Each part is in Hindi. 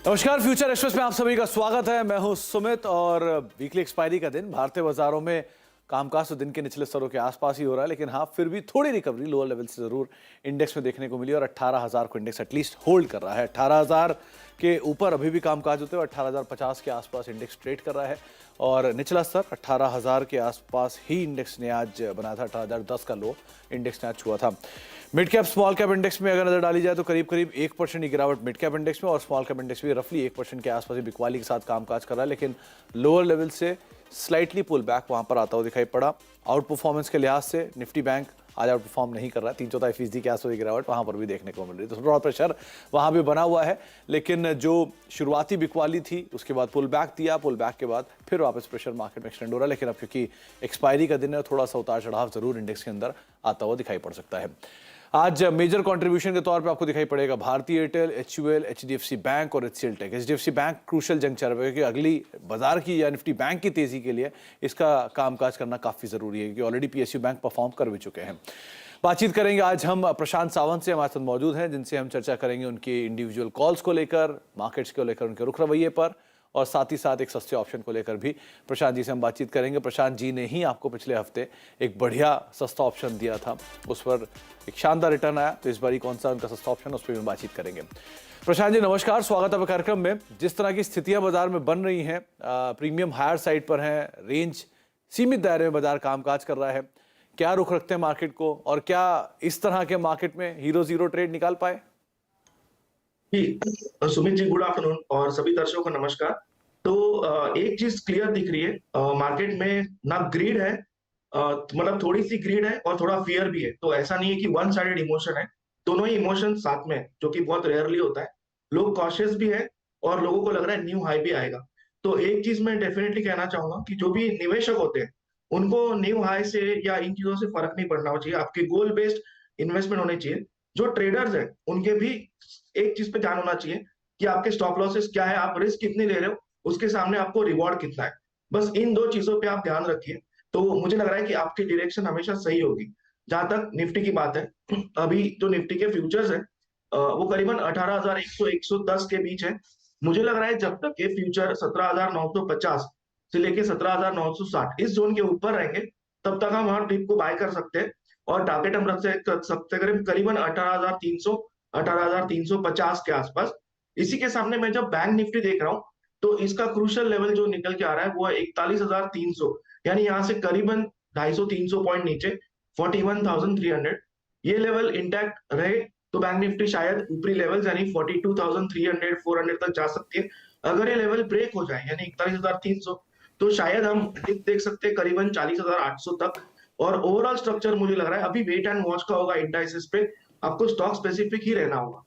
नमस्कार, फ्यूचर एक्सप्रेस में आप सभी का स्वागत है। मैं हूं सुमित और वीकली एक्सपायरी का दिन भारतीय बाजारों में कामकाज तो दिन के निचले स्तरों के आसपास ही हो रहा है, लेकिन हाँ फिर भी थोड़ी रिकवरी लोअर लेवल से जरूर इंडेक्स में देखने को मिली और 18,000 को इंडेक्स एटलीस्ट होल्ड कर रहा है। 18,000 के ऊपर अभी भी कामकाज होते हुए 18,050 के आसपास इंडेक्स ट्रेड कर रहा है और निचला स्तर 18,000 के आसपास ही इंडेक्स ने आज बनाया था। 18,010 का लो इंडेक्स ने आज छुआ था। Mid cap small cap index में अगर नजर डाली जाए तो करीब 1% की गिरावट मिड कैप इंडेक्स में और स्मॉल कैप इंडेक्स भी रफली 1% के आसपास ही बिकवाली के साथ कामकाज कर रहा है, लेकिन लोअर लेवल से स्लाइटली पुल बैक वहां पर आता हुआ दिखाई पड़ा। आउट परफॉर्मेंस के लिहाज से निफ्टी बैंक आज आउट परफॉर्म नहीं कर रहा है। 3/4% के आसपास गिरावट वहां पर भी देखने को मिल रही है, तो थोड़ा प्रेशर वहां भी बना हुआ है। लेकिन जो शुरुआती बिकवाली थी उसके बाद पुल बैक दिया, पुल बैक के बाद फिर वापस प्रेशर मार्केट में एक्सटेंड हो रहा है। लेकिन अब क्योंकि एक्सपायरी का दिन है, थोड़ा सा उतार चढ़ाव जरूर इंडेक्स के अंदर आता हुआ दिखाई पड़ सकता है। आज मेजर कंट्रीब्यूशन के तौर पे आपको दिखाई पड़ेगा भारतीय एयरटेल, HUL, HDFC बैंक और HCL tech. HDFC bank crucial जंग चल रहा है क्योंकि अगली बाजार की या निफ्टी बैंक की तेजी के लिए इसका कामकाज करना काफी जरूरी है, क्योंकि ऑलरेडी PSU बैंक परफॉर्म कर भी चुके हैं। बातचीत करेंगे आज हम प्रशांत सावंत से, हमारे साथ मौजूद हैं, जिनसे हम चर्चा करेंगे उनके इंडिविजुअल कॉल्स को लेकर, मार्केट्स को लेकर, उनके रुख रवैये पर और साथ ही साथ एक सस्ते ऑप्शन को लेकर भी प्रशांत जी से हम बातचीत करेंगे। प्रशांत जी ने ही आपको पिछले हफ्ते एक बढ़िया सस्ता ऑप्शन दिया था, उस पर एक शानदार रिटर्न आया, तो इस बार कौन सा उनका सस्ता ऑप्शन, उस पर भी बातचीत करेंगे। प्रशांत जी नमस्कार, स्वागत है कार्यक्रम में। जिस तरह की स्थितियां बाजार में बन रही हैं, प्रीमियम हायर साइड पर हैं, रेंज सीमित दायरे में बाजार कामकाज कर रहा है, क्या रुख रखते हैं मार्केट को और क्या इस तरह के मार्केट में हीरो जीरो ट्रेड निकाल पाए? सुमित जी, गुड आफ्टरनून और सभी दर्शकों को नमस्कार। तो एक चीज क्लियर दिख रही है, मार्केट में ना ग्रीड है, मतलब थोड़ी सी ग्रीड है और थोड़ा फियर भी है। तो ऐसा नहीं है कि वन साइडेड इमोशन है, दोनों ही इमोशन साथ में है, जो कि बहुत रेयरली होता है। लोग कॉशियस भी है और लोगों को लग रहा है न्यू हाई भी आएगा। तो एक चीज मैं डेफिनेटली कहना चाहूंगा कि जो भी निवेशक होते हैं उनको न्यू हाई से या इन चीजों से फर्क नहीं पड़ना चाहिए। आपके गोल बेस्ड इन्वेस्टमेंट होने चाहिए। जो ट्रेडर्स हैं उनके भी एक चीज पे ध्यान होना चाहिए कि आपके स्टॉप लॉसेस क्या है, आप रिस्क कितनी ले रहे हो, उसके सामने आपको रिवॉर्ड कितना है। बस इन दो चीजों पे आप ध्यान रखिए, तो मुझे लग रहा है कि आपकी डायरेक्शन हमेशा सही होगी। जहां तक निफ्टी की बात है, अभी जो निफ्टी के फ्यूचर्स है वो करीबन 18,100 110 के बीच है। मुझे लग रहा है जब तक ये फ्यूचर 17,950 से लेके 17,960 इस जोन के ऊपर रहेंगे, तब तक हम वहां डिप को बाय कर सकते हैं और टारगेट हम रख सकते हैं करीबन 18,300 18,350 के आसपास। इसी के सामने मैं जब बैंक निफ्टी देख रहा हूं, तो इसका क्रूशियल लेवल जो निकल के आ रहा है वो है 41,300, यानी यहाँ से करीबन 250-300 पॉइंट नीचे 41,300। ये लेवल इंटैक्ट रहे तो बैंक निफ्टी शायद ऊपरी लेवल यानी 42,300 400 तक जा सकती है। अगर ये लेवल ब्रेक हो जाए यानी 41,300, तो शायद हम डिप देख सकते हैं करीबन 40,800 तक। और ओवरऑल स्ट्रक्चर मुझे लग रहा है अभी वेट एंड वॉच का होगा। इंडाइसेस पे आपको स्टॉक स्पेसिफिक ही रहना होगा।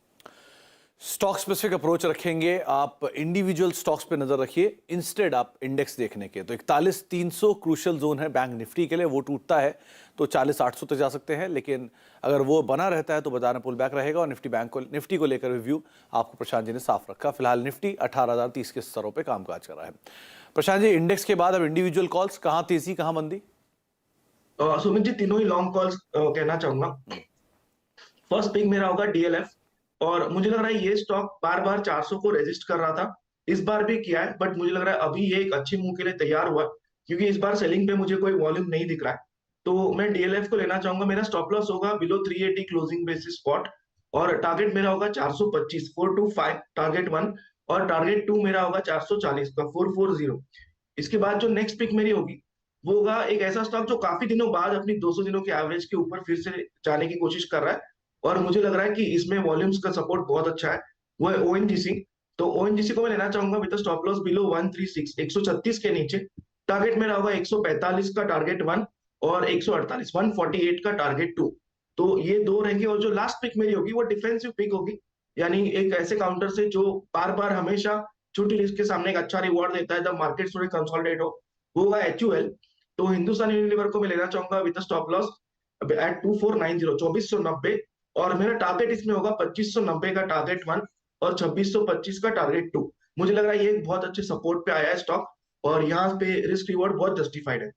स्टॉक स्पेसिफिक अप्रोच रखेंगे आप, इंडिविजुअल स्टॉक्स पे नजर रखिए इंस्टेड आप इंडेक्स देखने के। तो 41,300 क्रूशियल जोन है बैंक निफ्टी के लिए, वो टूटता है तो 40,800 तक जा सकते हैं, लेकिन अगर वो बना रहता है तो बाजार में पुल बैक रहेगा। और निफ्टी को लेकर रिव्यू आपको प्रशांत जी ने साफ रखा। फिलहाल निफ्टी 18,030 के स्तरों पर कामकाज कर रहा है। प्रशांत जी, इंडेक्स के बाद अब इंडिविजुअल कॉल्स, कहाँ तेजी कहाँ मंदी? सुमित जी, तीनों ही लॉन्ग कॉल्स कहना चाहूंगा। फर्स्ट पिक मेरा होगा DLF, और मुझे लग रहा है ये स्टॉक बार बार 400 को रेजिस्ट कर रहा था, इस बार भी किया है, बट मुझे लग रहा है अभी ये एक अच्छी मूव के लिए तैयार हुआ, क्योंकि इस बार सेलिंग पे मुझे कोई वॉल्यूम नहीं दिख रहा है। तो मैं DLF को लेना चाहूंगा। मेरा स्टॉप लॉस होगा बिलो 380 क्लोजिंग बेसिस स्पॉट, और टारगेट मेरा होगा 425 425 टारगेट 1, और टारगेट 2 मेरा होगा 440 का 440। इसके बाद जो नेक्स्ट पिक मेरी होगी वो होगा एक ऐसा स्टॉक जो काफी दिनों बाद अपनी 200 दिनों के एवरेज के ऊपर फिर से जाने की कोशिश कर रहा है, और मुझे लग रहा है कि इसमें वॉल्यूम्स का सपोर्ट बहुत अच्छा है। वो है ONGC। तो ONGC को मैं लेना चाहूंगा विद स्टॉप लॉस बिलो 136 136 के नीचे। टारगेट मेरा होगा 145 का टारगेट 1 और 148 148 का टारगेट 2। तो ये दो रहेंगे, और जो लास्ट पिक मेरी होगी वो डिफेंसिव पिक होगी, यानी एक ऐसे काउंटर से जो बार बार हमेशा छोटी रिस्क के सामने एक अच्छा रिवॉर्ड देता है जब मार्केट थोड़ी कंसोलिडेट हो, वो होगा HUL। तो हिंदुस्तान यूनिलीवर को मैं लेना चाहूंगा विद स्टॉप लॉस एट 2490 2490, और मेरा टारगेट इसमें होगा 2590 का टारगेट 1 और 2625 का टारगेट 2। मुझे लग रहा है ये एक बहुत अच्छे सपोर्ट पे आया है स्टॉक, और यहाँ पे रिस्क रिवॉर्ड बहुत जस्टिफाइड है।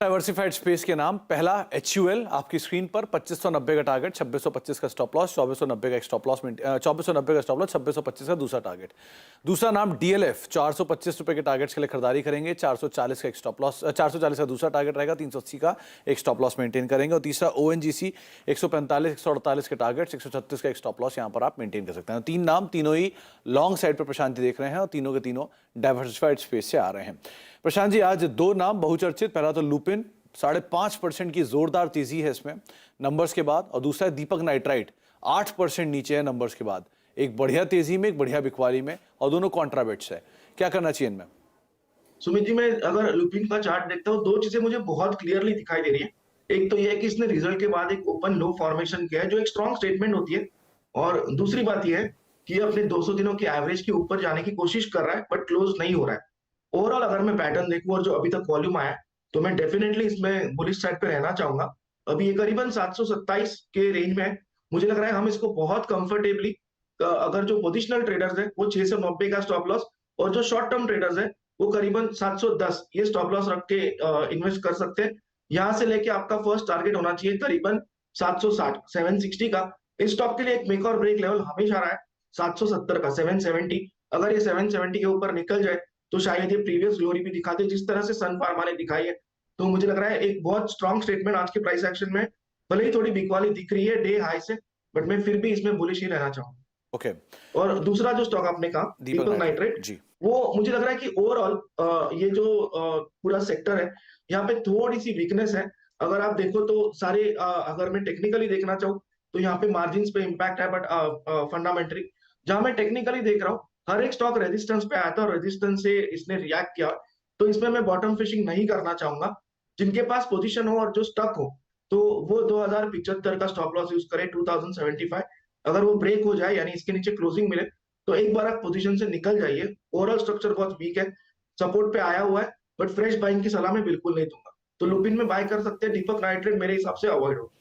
डाइवर्सिफाइड स्पेस के नाम पहला HUL आपकी स्क्रीन पर 2590 का टारगेट, 2625 का स्टॉप लॉस, 2490 का एक स्टॉप लॉस, 2490 का स्टॉप लॉस, 2625 का दूसरा टारगेट। दूसरा नाम DLF, 425 रुपए के टारगेट्स के लिए खरीदारी करेंगे, 440 का एक स्टॉप लॉस, 440 का दूसरा टारगेट रहेगा, 380 का एक स्टॉप लॉस मेंटेन करेंगे। और तीसरा ONGC, 145 148 के टारगेट्स, 136 का एक स्टॉप लॉस यहाँ पर आप मेंटेन कर सकते हैं। तीन नाम, तीनों ही लॉन्ग साइड पर प्रशांत जी देख रहे हैं और तीनों के तीनों डाइवर्सिफाइड स्पेस से आ रहे हैं। प्रशांत जी, आज दो नाम बहुचर्चित, पहला तो लुपिन, 5.5% की जोरदार तेजी है इसमें नंबर्स के बाद, और दूसरा है दीपक नाइट्राइट, 8% नीचे है नंबर्स के बाद। एक बढ़िया तेजी में, एक बढ़िया बिकवाली में, और दोनों कॉन्ट्राबेट्स है। क्या करना चाहिए इनमें? सुमित जी, मैं अगर लुपिन का चार्ट देखता हूँ, दो चीजें मुझे बहुत क्लियरली दिखाई दे रही है। एक तो ये है कि इसने रिजल्ट के बाद एक ओपन लो फॉर्मेशन किया है, जो एक स्ट्रॉन्ग स्टेटमेंट होती है। और दूसरी बात ये है कि ये अपने 200 दिनों की एवरेज के ऊपर जाने की कोशिश कर रहा है, बट क्लोज नहीं हो रहा है। ओवरऑल अगर मैं पैटर्न देखूं और जो अभी तक वॉल्यूम आया है, तो मैं डेफिनेटली इसमें बुलिश साइड पे रहना चाहूंगा। अभी ये करीबन 727 के रेंज में है। मुझे लग रहा है हम इसको बहुत कंफर्टेबली, अगर जो पोजिशनल ट्रेडर्स है वो 690 का स्टॉप लॉस, और जो शॉर्ट टर्म ट्रेडर्स है वो करीबन 710 ये स्टॉप लॉस रख के इन्वेस्ट कर सकते हैं। यहाँ से लेके आपका फर्स्ट टारगेट होना चाहिए करीबन 760 760 का। इस स्टॉक के लिए एक मेक और ब्रेक लेवल हमेशा रहा है 770 का, 770। अगर ये 770 के ऊपर निकल जाए तो शायद ये प्रीवियस ग्लोरी भी दिखा दे, जिस तरह से सन फार्मा ने दिखाई है। तो मुझे लग रहा है एक बहुत स्ट्रॉन्ग स्टेटमेंट आज के प्राइस एक्शन में, भले ही थोड़ी बिकवाली दिख रही है डे हाई से, बट मैं फिर भी इसमें बुलिश ही रहना चाहूंगा। ओके। और दूसरा जो स्टॉक आपने कहा, दीपक नाइट्रेट, जी, वो मुझे लग रहा है कि ओवरऑल ये जो पूरा सेक्टर है, यहाँ पे थोड़ी सी वीकनेस है। अगर आप देखो तो सारे, अगर मैं टेक्निकली देखना चाहूँ तो यहाँ पे मार्जिन पे इम्पैक्ट है, बट फंडामेंटली जहां मैं टेक्निकली देख रहा हूँ, हर एक स्टॉक रेजिस्टेंस पे आया था और रेजिस्टेंस से इसने रिएक्ट किया। तो इसमें मैं बॉटम फिशिंग नहीं करना चाहूंगा। जिनके पास पोजीशन हो और जो स्टक हो, तो वो 2075 का स्टॉप लॉस यूज करे, 2075। अगर वो ब्रेक हो जाए, यानी इसके नीचे क्लोजिंग मिले, तो एक बार आप पोजीशन से निकल जाइए। ओवरऑल स्ट्रक्चर बहुत वीक है, सपोर्ट पे आया हुआ है, बट फ्रेश बाइंग की सलाह मैं बिल्कुल नहीं दूंगा। तो लुपिन में बाय कर सकते हैं, दीपक नाइट्रेट मेरे हिसाब से अवॉइड हो।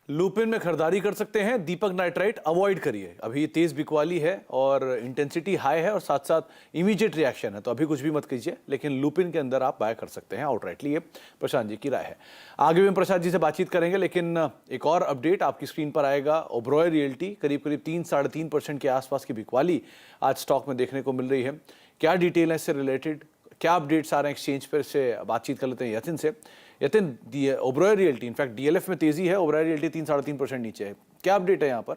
लुपिन में खरीदारी कर सकते हैं, दीपक नाइट्राइट अवॉइड करिए। अभी ये तेज बिकवाली है और इंटेंसिटी हाई है और साथ साथ इमीडिएट रिएक्शन है, तो अभी कुछ भी मत कीजिए, लेकिन लुपिन के अंदर आप बाय कर सकते हैं आउटराइटली। ये प्रशांत जी की राय है। आगे भी हम प्रशांत जी से बातचीत करेंगे, लेकिन एक और अपडेट आपकी स्क्रीन पर आएगा। ओबरॉय रियल्टी करीब करीब 3-3.5% के आसपास की बिकवाली आज स्टॉक में देखने को मिल रही है। क्या डिटेल है इससे रिलेटेड, क्या अपडेट्स आ रहे हैं एक्सचेंज पर, से बातचीत कर लेते हैं यतिन से। Yatin, Oberoi realty, in fact DLF में तेजी है, ओबरॉय रियल्टी 3-3.5% नीचे है, क्या अपडेट है यहाँ पर?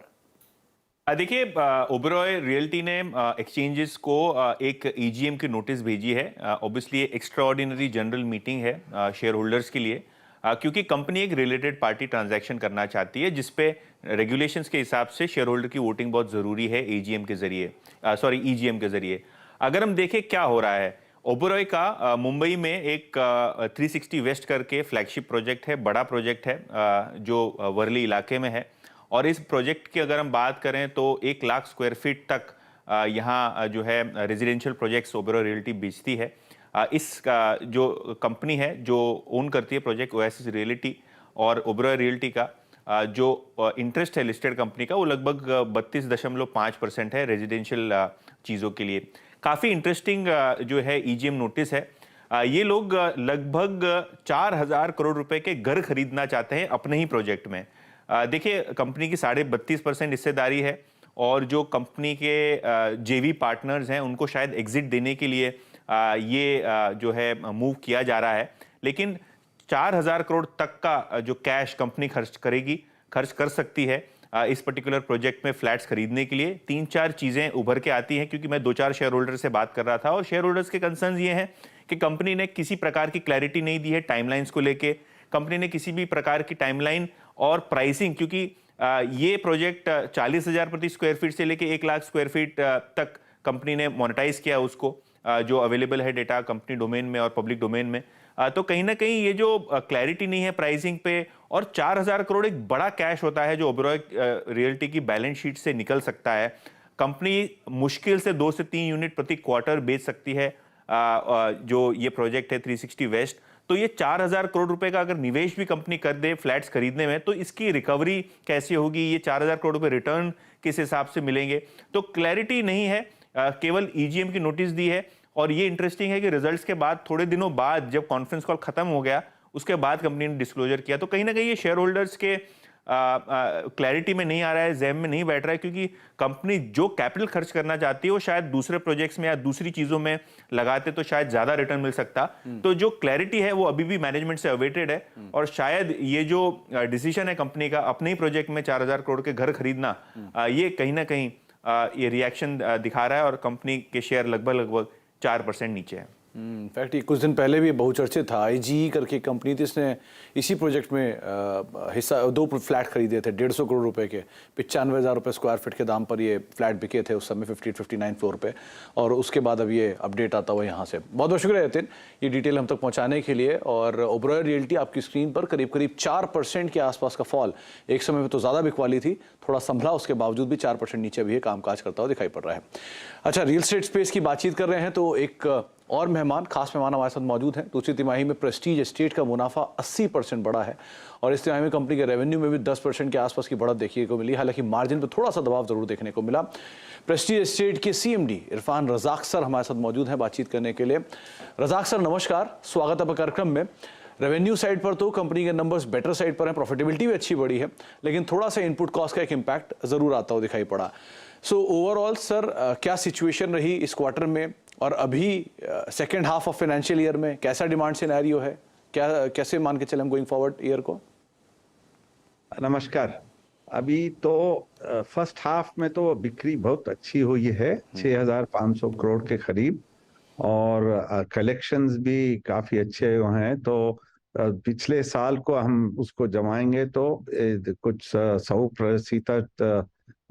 देखिए, ओबरॉय रियल्टी ने एक्सचेंजेस को एक EGM की नोटिस भेजी है। Obviously extra ordinary general meeting है शेयर होल्डर्स के लिए, क्योंकि कंपनी एक रिलेटेड पार्टी ट्रांजैक्शन करना चाहती है, जिसपे रेगुलेशंस के हिसाब से शेयर होल्डर की वोटिंग बहुत ज़रूरी है EGM के जरिए, EGM के जरिए। अगर हम देखें क्या हो रहा है, ओबरॉय का मुंबई में एक 360 वेस्ट करके फ्लैगशिप प्रोजेक्ट है, बड़ा प्रोजेक्ट है, जो वर्ली इलाके में है। और इस प्रोजेक्ट की अगर हम बात करें तो 1 लाख स्क्वायर फीट तक यहाँ जो है रेजिडेंशियल प्रोजेक्ट्स ओबरॉय रियल्टी बेचती है। इस जो कंपनी है जो ओन करती है प्रोजेक्ट, ओएसिस रियल्टी, और ओबरॉय रियल्टी का जो इंटरेस्ट है लिस्टेड कंपनी का, वो लगभग 32.5% है रेजिडेंशियल चीज़ों के लिए। काफ़ी इंटरेस्टिंग जो है EGM नोटिस है। ये लोग लगभग 4,000 करोड़ रुपए के घर खरीदना चाहते हैं अपने ही प्रोजेक्ट में। देखिए, कंपनी की 32.5% हिस्सेदारी है, और जो कंपनी के JV पार्टनर्स हैं उनको शायद एग्जिट देने के लिए ये जो है मूव किया जा रहा है। लेकिन 4,000 करोड़ तक का जो कैश कंपनी खर्च कर सकती है इस पर्टिकुलर प्रोजेक्ट में फ्लैट्स खरीदने के लिए। 3-4 चीज़ें उभर के आती हैं, क्योंकि मैं 2-4 शेयर होल्डर से बात कर रहा था, और शेयर होल्डर्स के कंसर्न्स ये हैं कि कंपनी ने किसी प्रकार की क्लैरिटी नहीं दी है टाइमलाइंस को लेके। कंपनी ने किसी भी प्रकार की टाइमलाइन और प्राइसिंग, क्योंकि ये प्रोजेक्ट 40,000 प्रति स्क्वायर फीट से लेके 1 लाख स्क्वायर फीट तक कंपनी ने मोनेटाइज किया उसको, जो अवेलेबल है डेटा कंपनी डोमेन में और पब्लिक डोमेन में। तो कहीं ना कहीं ये जो क्लैरिटी नहीं है प्राइसिंग पे, और 4,000 करोड़ एक बड़ा कैश होता है जो ओबरॉय रियल्टी की बैलेंस शीट से निकल सकता है। कंपनी मुश्किल से 2 से 3 यूनिट प्रति क्वार्टर बेच सकती है जो ये प्रोजेक्ट है 360 वेस्ट। तो ये 4,000 करोड़ रुपए का अगर निवेश भी कंपनी कर दे फ्लैट्स खरीदने में, तो इसकी रिकवरी कैसे होगी, ये 4,000 करोड़ रुपए रिटर्न किस हिसाब से मिलेंगे, तो क्लैरिटी नहीं है। केवल EGM की नोटिस दी है, और ये इंटरेस्टिंग है कि रिजल्ट्स के बाद थोड़े दिनों बाद जब कॉन्फ्रेंस कॉल खत्म हो गया, उसके बाद कंपनी ने डिस्क्लोजर किया। तो कहीं ना कहीं ये शेयर होल्डर्स के क्लैरिटी में नहीं आ रहा है, ज़हन में नहीं बैठ रहा है, क्योंकि कंपनी जो कैपिटल खर्च करना चाहती है वो शायद दूसरे प्रोजेक्ट्स में या दूसरी चीज़ों में लगाते तो शायद ज़्यादा रिटर्न मिल सकता। तो जो क्लैरिटी है वो अभी भी मैनेजमेंट से अवेटेड है, और शायद ये जो डिसीजन है कंपनी का अपने ही प्रोजेक्ट में 4,000 करोड़ के घर खरीदना, ये कहीं ना कहीं ये रिएक्शन दिखा रहा है, और कंपनी के शेयर लगभग 4% नीचे है। इनफैक्ट कुछ दिन पहले भी बहुचर्चित था, आईजीई करके कंपनी थी, इसने इसी प्रोजेक्ट में हिस्सा 2 फ्लैट खरीदे थे 150 करोड़ रुपए के, 95,000 रुपये स्क्वायर फीट के दाम पर ये फ्लैट बिके थे उस समय 59 फ्लोर पे, और उसके बाद अब ये अपडेट आता हुआ यहाँ से। बहुत बहुत शुक्रिया यतिन ये डिटेल हम तक पहुँचाने के लिए। और ओबरॉय रियल्टी आपकी स्क्रीन पर करीब 4% के आसपास का फॉल, एक समय में तो ज़्यादा बिकवाली थी, थोड़ा संभला, उसके बावजूद भी 4% नीचे भी ये कामकाज करता हुआ दिखाई पड़ रहा है। अच्छा, रियल एस्टेट स्पेस की बातचीत कर रहे हैं तो एक और खास मेहमान हमारे साथ मौजूद हैं। दूसरी तिमाही में प्रेस्टीज एस्टेट का मुनाफा 80% बढ़ा है, और इस तिमाही में कंपनी के रेवेन्यू में भी 10% के आसपास की बढ़त देखने को मिली। हालांकि मार्जिन पर थोड़ा सा दबाव जरूर देखने को मिला। प्रेस्टीज एस्टेट के सीएमडी इरफान रजाक सर हमारे साथ मौजूद हैं बातचीत करने के लिए। रजाक सर नमस्कार, स्वागत है कार्यक्रम में। रेवेन्यू साइड पर तो कंपनी के नंबर्स बेटर साइड पर हैं, प्रॉफिटेबिलिटी भी अच्छी बढ़ी है, लेकिन थोड़ा सा इनपुट कॉस्ट का एक इम्पैक्ट जरूर आता हुआ दिखाई पड़ा। सो ओवरऑल सर क्या सिचुएशन रही इस क्वार्टर में, और अभी second half of financial year में कैसा डिमांड सिनेरियो है, क्या कैसे मान के चले हम गोइंग फॉरवर्ड ईयर को? नमस्कार। अभी तो फर्स्ट हाफ में तो बिक्री बहुत अच्छी हुई है, 6,500 करोड़ के करीब, और कलेक्शंस भी काफी अच्छे हुए हैं। तो पिछले साल को हम उसको जमाएंगे तो कुछ 100%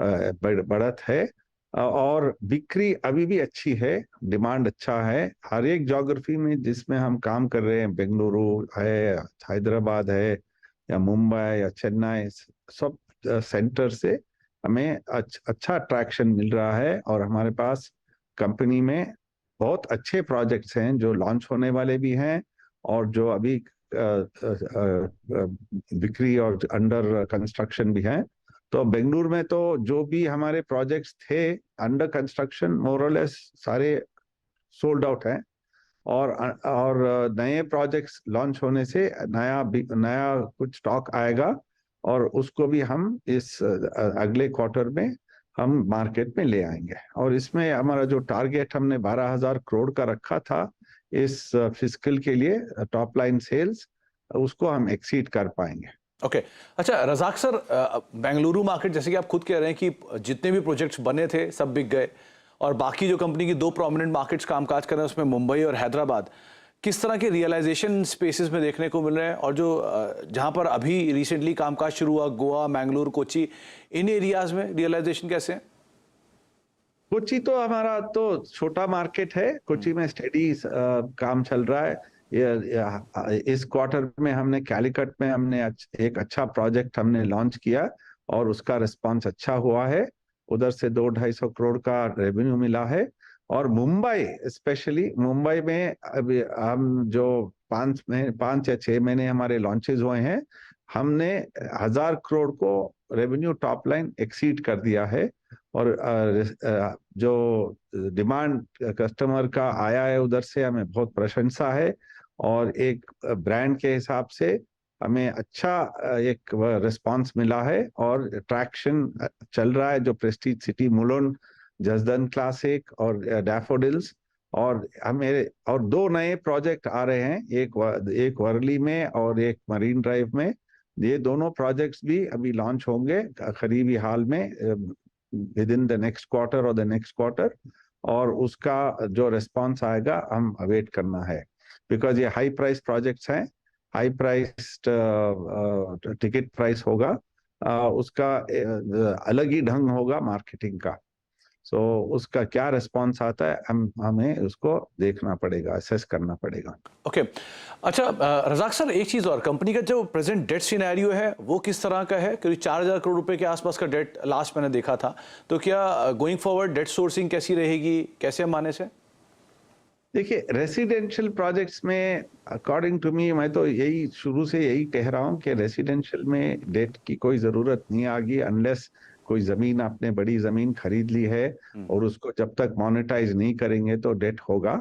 बढ़त है, और बिक्री अभी भी अच्छी है, डिमांड अच्छा है हर एक ज्योग्राफी में जिसमें हम काम कर रहे हैं। बेंगलुरु है, हैदराबाद है, या मुंबई या चेन्नई, सब सेंटर से हमें अच्छा अट्रैक्शन मिल रहा है। और हमारे पास कंपनी में बहुत अच्छे प्रोजेक्ट्स हैं जो लॉन्च होने वाले भी हैं, और जो अभी बिक्री और अंडर कंस्ट्रक्शन भी हैं। तो बेंगलुरु में तो जो भी हमारे प्रोजेक्ट्स थे अंडर कंस्ट्रक्शन मोरलेस सारे सोल्ड आउट हैं, और नए प्रोजेक्ट्स लॉन्च होने से नया कुछ स्टॉक आएगा, और उसको भी हम इस अगले क्वार्टर में हम मार्केट में ले आएंगे। और इसमें हमारा जो टारगेट हमने 12,000 करोड़ का रखा था इस फिस्कल के लिए टॉप लाइन सेल्स, उसको हम एक्सीड कर पाएंगे। ओके अच्छा रजाक सर, बेंगलुरु मार्केट जैसे कि आप खुद कह रहे हैं कि जितने भी प्रोजेक्ट्स बने थे सब बिक गए, और बाकी जो कंपनी की 2 प्रोमिनेंट मार्केट्स कामकाज कर रहे हैं उसमें मुंबई और हैदराबाद, किस तरह के रियलाइजेशन स्पेसेस में देखने को मिल रहे हैं? और जो जहां पर अभी रिसेंटली कामकाज शुरू हुआ, गोवा, मैंगलोर, कोची, इन एरियाज में रियलाइजेशन कैसे है? कोची तो हमारा तो छोटा मार्केट है, कोची में स्टेडी काम चल रहा है। इस क्वार्टर में हमने कैलिकट में हमने एक अच्छा प्रोजेक्ट हमने लॉन्च किया, और उसका रिस्पांस अच्छा हुआ है। उधर से 200-250 करोड़ का रेवेन्यू मिला है। और मुंबई, स्पेशली मुंबई में अभी हम जो 5 या 6 महीने हमारे लॉन्चेस हुए हैं, हमने 1,000 करोड़ को रेवेन्यू टॉप लाइन एक्सीड कर दिया है। और जो डिमांड कस्टमर का आया है उधर से हमें बहुत प्रशंसा है, और एक ब्रांड के हिसाब से हमें अच्छा एक रिस्पांस मिला है, और ट्रैक्शन चल रहा है। जो Prestige city Mulund, Jasdan classic और डैफोडिल्स, और हमें और 2 नए प्रोजेक्ट आ रहे हैं, एक वर्ली में और एक मरीन ड्राइव में। ये दोनों प्रोजेक्ट्स भी अभी लॉन्च होंगे करीबी हाल में, with in the next quarter और द नेक्स्ट क्वार्टर, और उसका जो रिस्पांस आएगा हम अवेट करना है, बिकॉज ये हाई प्राइस प्रोजेक्ट्स हैं, हाई प्राइस टिकट प्राइस होगा, उसका अलग ही ढंग होगा मार्केटिंग का। सो उसका क्या रिस्पांस आता है हमें उसको देखना पड़ेगा, असेस करना पड़ेगा। ओके अच्छा रजाक सर, एक चीज़ और, कंपनी का जो प्रेजेंट डेट सिनेरियो है वो किस तरह का है? क्योंकि 4,000 करोड़ रुपए के आसपास का डेट लास्ट मैंने देखा था, तो क्या गोइंग फॉरवर्ड डेट सोर्सिंग कैसी रहेगी, कैसे माने से? देखिए, रेसिडेंशियल प्रोजेक्ट्स में अकॉर्डिंग टू मी, मैं तो यही शुरू से यही कह रहा हूँ कि रेसिडेंशियल में डेट की कोई जरूरत नहीं आगी, अनलेस कोई जमीन, आपने बड़ी जमीन खरीद ली है और उसको जब तक मोनेटाइज नहीं करेंगे तो डेट होगा।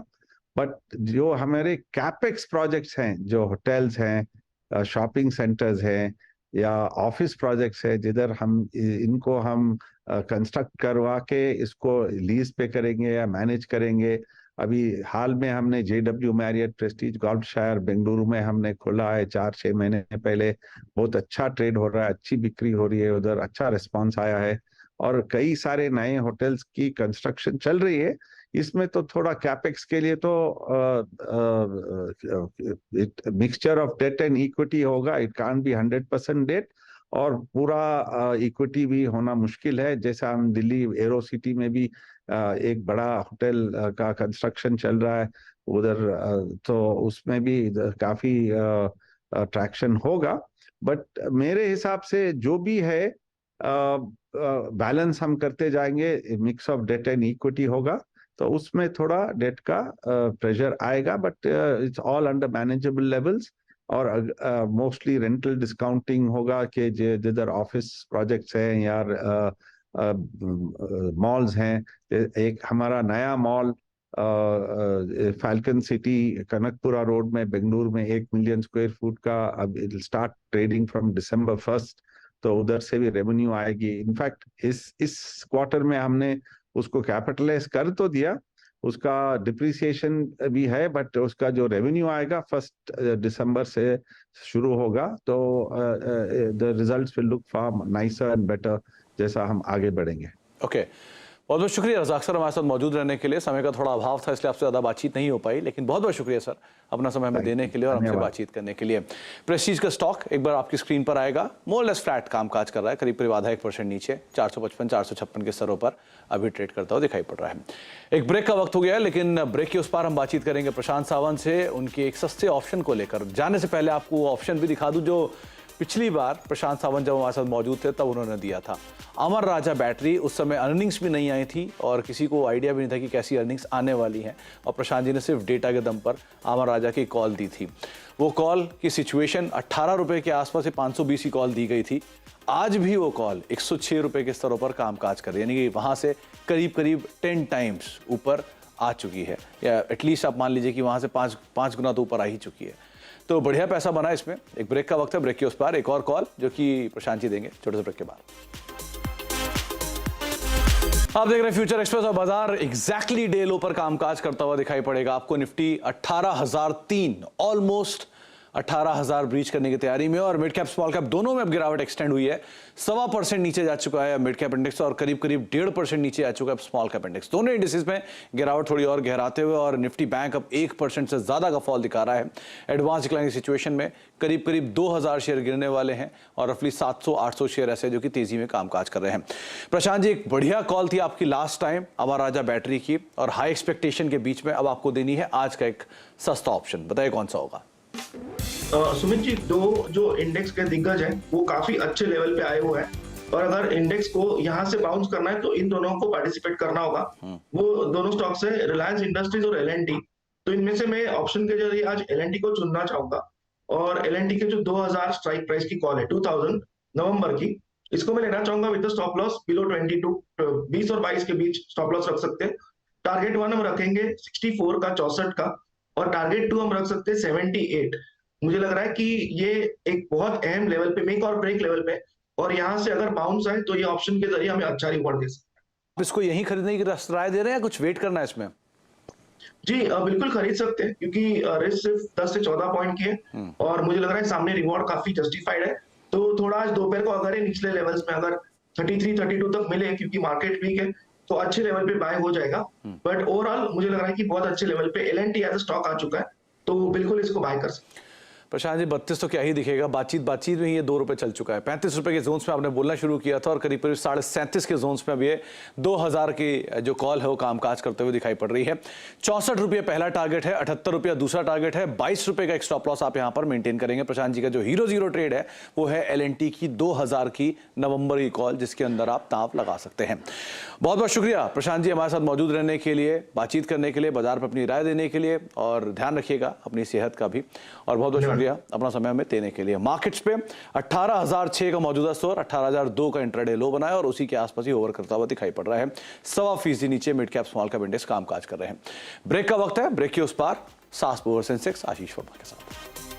बट जो हमारे कैपेक्स प्रोजेक्ट्स हैं, जो होटल्स हैं, शॉपिंग सेंटर्स हैं या ऑफिस प्रोजेक्ट्स है, जिधर हम इनको हम कंस्ट्रक्ट करवा के इसको लीज पे करेंगे या मैनेज करेंगे। अभी हाल में हमने JW मैरियट प्रेस्टीज गॉल्फशायर बेंगलुरु में हमने खोला है 4-6 महीने पहले। बहुत अच्छा ट्रेड हो रहा है, अच्छी बिक्री हो रही है उधर, अच्छा रिस्पांस आया है और कई सारे नए होटल्स की कंस्ट्रक्शन चल रही है। इसमें तो थोड़ा कैपेक्स के लिए तो mixture of debt and equity होगा, इट कांट बी 100% डेट, और पूरा इक्विटी भी होना मुश्किल है। जैसा हम दिल्ली एरो सिटी में भी एक बड़ा होटल का कंस्ट्रक्शन चल रहा है उधर, तो उसमें भी काफी ट्रैक्शन होगा। बट मेरे हिसाब से जो भी है बैलेंस हम करते जाएंगे, mix of debt and equity होगा, तो उसमें थोड़ा डेट का प्रेशर आएगा, but it's all under manageable levels. और मोस्टली रेंटल डिस्काउंटिंग होगा कि जिधर ऑफिस प्रोजेक्ट्स हैं या मॉल्स हैं। एक हमारा नया mall falcon city Kanakapura road में बेंगलुरु में 1 मिलियन स्क्वायर फुट का अब it start trading from December 1st, तो उधर से भी रेवेन्यू आएगी। इनफैक्ट इस क्वार्टर में हमने उसको कैपिटलाइज कर तो दिया, उसका डिप्रिसिएशन भी है, बट उसका जो रेवेन्यू आएगा 1 दिसंबर से शुरू होगा, तो the results will look far nicer and better जैसा हम आगे बढ़ेंगे। ओके, बहुत बहुत शुक्रिया रज़ाक सर हमारे साथ मौजूद रहने के लिए। समय का थोड़ा अभाव था इसलिए आपसे ज़्यादा बातचीत नहीं हो पाई, लेकिन बहुत बहुत शुक्रिया सर अपना समय हमें देने के लिए और हमसे बातचीत करने के लिए। प्रेस्टीज का स्टॉक एक बार आपकी स्क्रीन पर आएगा, मोर लेस फ्लैट कामकाज कर रहा है, करीब करीब आधा 1% नीचे 455-456 के स्तरों पर अभी ट्रेड करता हुआ दिखाई पड़ रहा है। एक ब्रेक का वक्त हो गया है, लेकिन ब्रेक के उस पार हम बातचीत करेंगे प्रशांत सावंत से उनके एक सस्ते ऑप्शन को लेकर। जाने से पहले आपको वो ऑप्शन भी दिखा दूं जो पिछली बार प्रशांत सावंत जब हमारे साथ मौजूद थे तब उन्होंने दिया था। अमर राजा बैटरी, उस समय अर्निंग्स भी नहीं आई थी और किसी को आइडिया भी नहीं था कि कैसी अर्निंग्स आने वाली हैं, और प्रशांत जी ने सिर्फ डेटा के दम पर अमर राजा की कॉल दी थी। वो कॉल की सिचुएशन 18 रुपये के आसपास से 520 की कॉल दी गई थी। आज भी वो कॉल 106 रुपये के स्तरों पर कामकाज कर रही है, यानी कि वहाँ से करीब करीब 10 टाइम्स ऊपर आ चुकी है, या एटलीस्ट आप मान लीजिए कि वहाँ से पाँच गुना तो ऊपर आ ही चुकी है। तो बढ़िया पैसा बना इसमें। एक ब्रेक का वक्त है, ब्रेक के उस पार एक और कॉल जो कि प्रशांत जी देंगे छोटे से ब्रेक के बाद। आप देख रहे हैं फ्यूचर एक्सप्रेस और बाजार एग्जैक्टली डे लो पर कामकाज करता हुआ दिखाई पड़ेगा आपको। निफ्टी 18,003 ऑलमोस्ट 18,000 ब्रीच करने की तैयारी में, और मिड कैप स्मॉल कैप दोनों में अब गिरावट एक्सटेंड हुई है। 1.25% नीचे जा चुका है मिड कैप इंडेक्स और करीब करीब 1.5% नीचे आ चुका है स्मॉल कैप इंडेक्स। दोनों इंडेक्सेस में गिरावट थोड़ी और गहराते हुए, और निफ्टी बैंक अब 1% से ज्यादा का फॉल दिखा रहा है। एडवांस डिक्लाइनिंग सिचुएशन में करीब करीब 2,000 शेयर गिरने वाले हैं और रफली 700-800 शेयर ऐसे जो कि तेजी में कामकाज कर रहे हैं। प्रशांत जी, एक बढ़िया कॉल थी आपकी लास्ट टाइम अमर राजा बैटरी की, और हाई एक्सपेक्टेशन के बीच में अब आपको देनी है आज का एक सस्ता ऑप्शन, बताइए कौन सा होगा? सुमित जी, दो जो इंडेक्स के दिग्गज हैं वो काफी अच्छे लेवल पे आए हुए हैं, और अगर इंडेक्स को यहाँ से बाउंस करना है तो इन दोनों को पार्टिसिपेट करना होगा। वो दोनों स्टॉक्स है रिलायंस इंडस्ट्रीज और L&T। तो इनमें से मैं ऑप्शन के जरिए आज L&T को चुनना चाहूंगा, और L&T के जो 2000 स्ट्राइक प्राइस की कॉल है 2000 नवंबर की, इसको मैं लेना चाहूंगा विद स्टॉप लॉस बिलो 22, 20 और 22 के बीच स्टॉप लॉस रख सकते हैं। टारगेट 1 हम रखेंगे 64 का, 64 का, और टारगेट 2 हम रख सकते हैं 78। मुझे लग रहा है कि ये एक बहुत अहम लेवल पे, मेक और ब्रेक लेवल पे, और यहाँ से अगर बाउंस आए तो ये ऑप्शन के जरिए हमें अच्छा रिवॉर्ड दे सकते हैं। आप इसको यहीं खरीदने की राय दे रहे हैं या कुछ वेट करना है इसमें? जी बिल्कुल खरीद सकते हैं, क्योंकि रिस्क सिर्फ 10 से 14 पॉइंट की है और मुझे लग रहा है सामने रिवॉर्ड काफी जस्टिफाइड है। तो थोड़ा आज दोपहर को अगर निचले लेवल्स में अगर 33-32 तक मिले, क्योंकि मार्केट वीक है, तो अच्छे लेवल पे बाय हो जाएगा। बट ओवरऑल मुझे लग रहा है कि बहुत अच्छे लेवल पे L&T एज स्टॉक आ चुका है, तो बिल्कुल इसको बाय कर सकते हैं। प्रशांत जी, 32 तो क्या ही दिखेगा, बातचीत में ये 2 रुपए चल चुका है। 35 रुपए के जोन्स में आपने बोलना शुरू किया था और करीब करीब 37.5 के जोन्स में अब ये 2000 की जो कॉल है वो कामकाज करते हुए दिखाई पड़ रही है। 64 रुपये पहला टारगेट है, 78 रुपया दूसरा टारगेट है, 22 रुपये का एक स्टॉप लॉस आप यहाँ पर मेंटेन करेंगे। प्रशांत जी का जो हीरो ट्रेड है वो है L&T की 2000 की नवंबर की कॉल, जिसके अंदर आप दांव लगा सकते हैं। बहुत बहुत शुक्रिया प्रशांत जी हमारे साथ मौजूद रहने के लिए, बातचीत करने के लिए, बाजार पर अपनी राय देने के लिए, और ध्यान रखिएगा अपनी सेहत का भी। और बहुत बहुत शुक्रिया शुक्रिया अपना समय हमें देने के लिए। मार्केट्स पे 18,006 का मौजूदा स्टोर 18,002 का इंट्राडे लो बनाया और उसी के आसपास ही ओवर करता हुआ दिखाई पड़ रहा है। 1.25% नीचे mid cap small cap index कामकाज कर रहे हैं। ब्रेक का वक्त है, ब्रेक के उस पार सास पोवर सेंसेक्स आशीष वर्मा के साथ।